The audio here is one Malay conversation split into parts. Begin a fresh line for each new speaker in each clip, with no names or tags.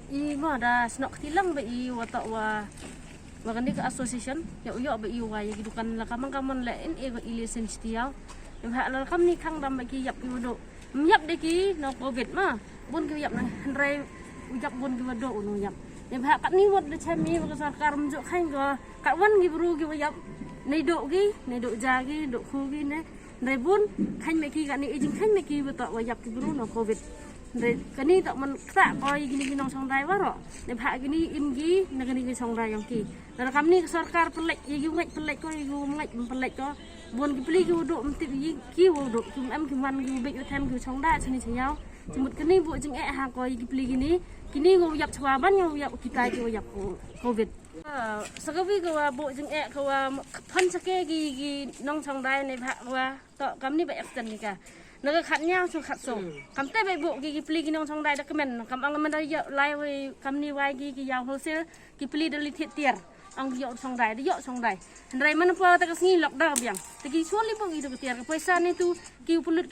I mo ada snok tilang ba I wata wa magani ka association ya uyo ba I wa ya gidukan la kamang la en e I license tiaw em ha la kam ni khang dam ba ki yap ki wodo yap de ki no covid ma bun ki yap na rai ujak bun ki wodo no yap em ha kat ni wot de chami ba sarkar mjo khain go kat wan gi bru gi yap nei do ja gi do khu gi ne rai bun khain me ki ga ni ijing khain me ki ba to wa yap ki bru no covid kini tak men tak koi gini nong song dai waro ne pha gini ingi na gini song dai yang ki dan kami sarkar pelek ye yu ngai pelek ko yu ngai pelek ko bon ki pli ki do mti ki wo do kum am ki man ki be yo them ki song dai chani chayao chimut kini bu jing e ha koi ki pli kini ngo yap chwa ban ngo yap kita ki yap covid sagawi ko bu jing e ko phan sake gi nong song dai ne pha wa to kami ba extend ni ka naga khat nhau chung khat so kam te be bu ki pli ki nong song dai document kam ang man dai lai we kam ni wai ki yaw wholesale ki pli dali thit tier ang yo song dai rai man pa ta kasni lockdown biang te ki suali bu ki to tier paisa ni tu ki pulut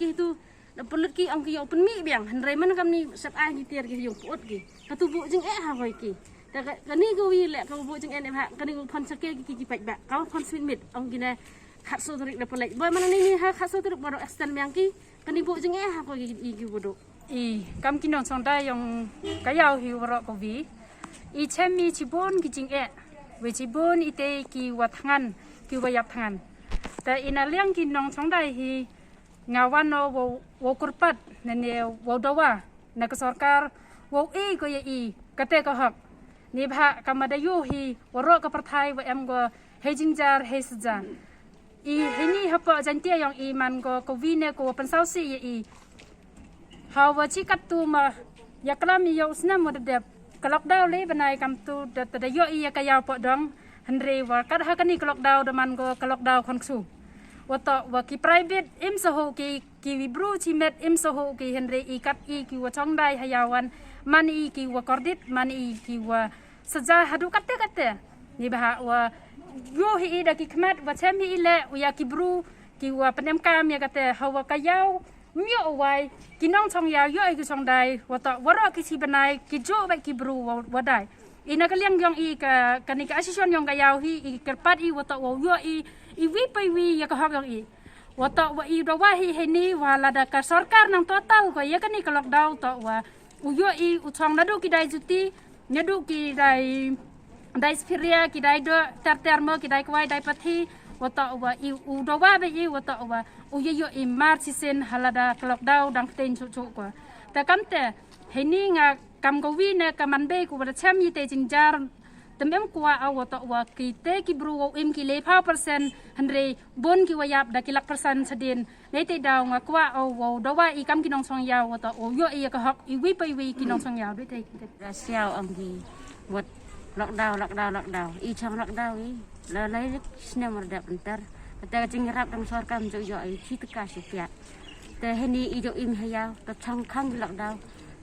ki ang ki yo pen mi biang rai man kam ni set ai ki tier ki yo put ki ka tu bu jing e ha wai ki ta ka ni ko wi le ka bu jing e ne ha ka ni ko phon sake ki pai ba ka phon swin mit ang ki ne khat so tarik da pelai boy man ni ha khat so tarik bodo extend biang ki kani bu jeng ha ko gi bodo
kam kinong song dai yong kayao hi woro ko vi chemi chibon ki jing we chibon ite ki wathangan ki wayap thangan ta ina liang kinong song dai hi ngawan no wo kurpat nene wo dawa na ka sarkar wo ko ye kate ko hak ni bha kamadayu hi woro ka parthai wa em go hejingjar hesja ini hapa jantia yang man ko vine ko pensau si hawa cikat tu ma ya kalam yo usna mo de lockdown le banai kam tu de yo ka yaw po dong andre wa kad ha kani lockdown de man go lockdown kon su wato wa ki private im so ho ki bru chi met im so ho ki andre kat ki wa chong dai hayawan man ki wa kordit man ki wa saja hadu kate ni bah wa yo hi da ki kmat wa chem hi le ya ki bru ki wa panem kam ya kate hawa kayau myo wai ki nong chong ya yo ki chong dai wa ta waro ki si banai ki jo ba ki bru wa dai ina ka liang yong ka ni ka asison yong kayau hi kerpat wa ta wa yo wi pai wi ya ka hok yong wa ta wa do wa hi ni wa la da ka sarkar nang total ko ya ka ni ka lockdown to wa yo u chong na do ki dai juti nyadu ki dai spiria ki dai do termo ki dai kwai dai pathi wata wa u do wa be wata wa u yo march sen halada lockdown dang ten chu ko ta kamte heni nga kam go wi ne kaman be ku ba cham yi te jingjar temem kwa a wata wa ki te ki bru im ki le pa persen hanre bon ki wayap da ki lak persen sadin ne te daw nga kwa o do wa kam ki nong song ya wata o yo ka hok wi pai wi ki nong song ya do te
rasiao ang gi wat lockdown chang lockdown la lai sne marda bentar ta jingrap dang sarkar jo yo chi ta ka si pya te heni jo im haya ta chang khang lockdown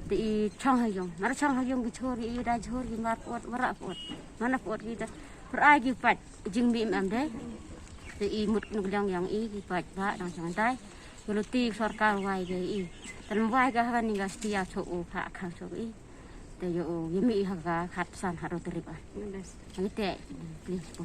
ti chang hayong mar chang hayong gi chori da chori mar pot wara pot mana pot gi ta pra gi pat jing mi am de ti mut nuk dang yang gi pat ba dang chang dai lo ti sarkar wai ge tan wai ga han ni ga stia cho u pha khang cho te yo yemi haga khat san haro teriba ngite please po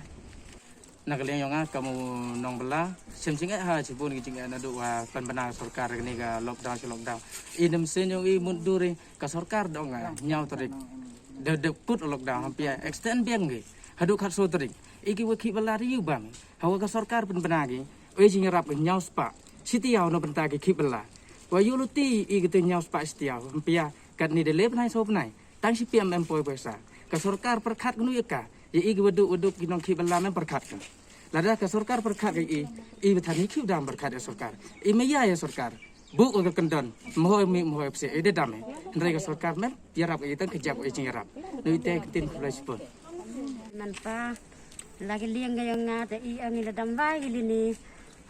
nakaliang yonga kamu nong bela semsing ha cibun gi na do wa pan bana sarkar ni ga lockdown idem sen yong mundure ka sarkar dong nyau terik de put lockdown hampir extend biang gi hadu khat so terik iki wa ki bala ri bang hawa ka sarkar pan bana gi we jingrap nyau spa sitiaw no benta gi ki bala wa yuluti i gi nyau spa sitiaw hampir kat ni de lep nai so nai tang si pm employ pesa ka sarkar perkhat gnu ka i gi wadu kinong ki bala men perkhat ka lada ka sarkar perkhat i bethani ki dam perkhat ya sarkar i meya ya sarkar bu ko kendon mohoy pse ide dame ndre ka sarkar men tiarap i tan kejap i jingrap nu te tin plus pun
man pa lagi liang yang ngata i angin dam vai ni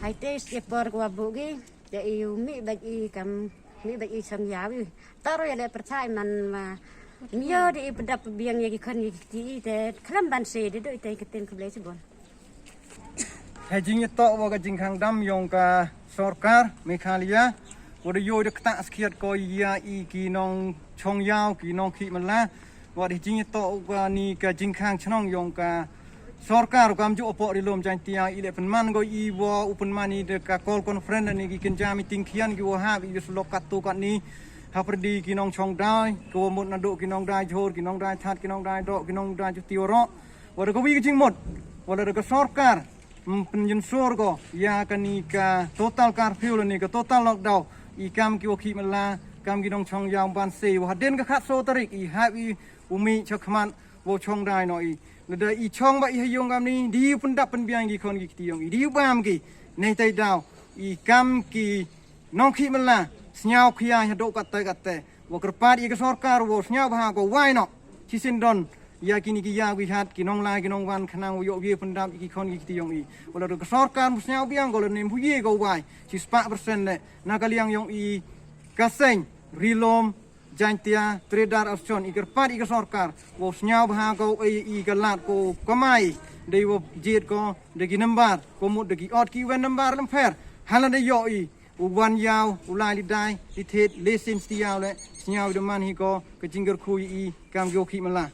hai te sepor ko bu gi te i mi ba i kam mi ba i sang yawi taro ya le percaya man ma yo di pedap biang ya kan di te klam ban se de do te keten ko le bon
hai jing to wa ka jing khang dam yong ka sarkar mekhalia wo de yo de ta skiat ko ya i ki nong chong yao ki nong ki man la ว่าที่จริงต่อว่านี่ก็จริงข้างช่องยงกาSorkar kam ju opo di lom jan tiang ile penman go iwo upen mani de ka call conference ni ki kenja meeting kian ki wo ha bi slok kat tu kat ni ha perdi ki nong chong dai ko mot na do ki nong dai jhor ki nong dai chat ki nong dai do ki nong dai ju tioro wa de ko wi ki jing mot wa de ko sorkar penjen sor go ya kan ni ka total curfew ni ka total lockdown i kam ki wo ki mala kam ki nong chong yang ban se wa den ka khat so tarik i ha wi umi chakman wo chong dai no i Nada i chong ba i hayong kam ni di pendap penbiang ki kon ki tiong i di bam ki nei tai dau i kam ki nong ki mala snyau khia hado kat wo kerpat i ka sarkar wo snyau ba ko wai no chi sin don ya kini ki ya wi hat ki nong lai ki nong wan khanang wo yo wi pendap ki kon ki tiong i wo ka sarkar snyau biang ko nem hu ko wai chi 4% ne na ka liang yong i ka seng rilom Jantia tredar option iker pat iker sorkar wo snyau bah ko i galat ko kamai dei wo jet ko degi nambar ko mut degi ot ki wen nambar lemper halan de yo i wan yaw ulai lidai di thet lesin stiaw le snyau de man hi ko ke jingger khu i kam yo ki mala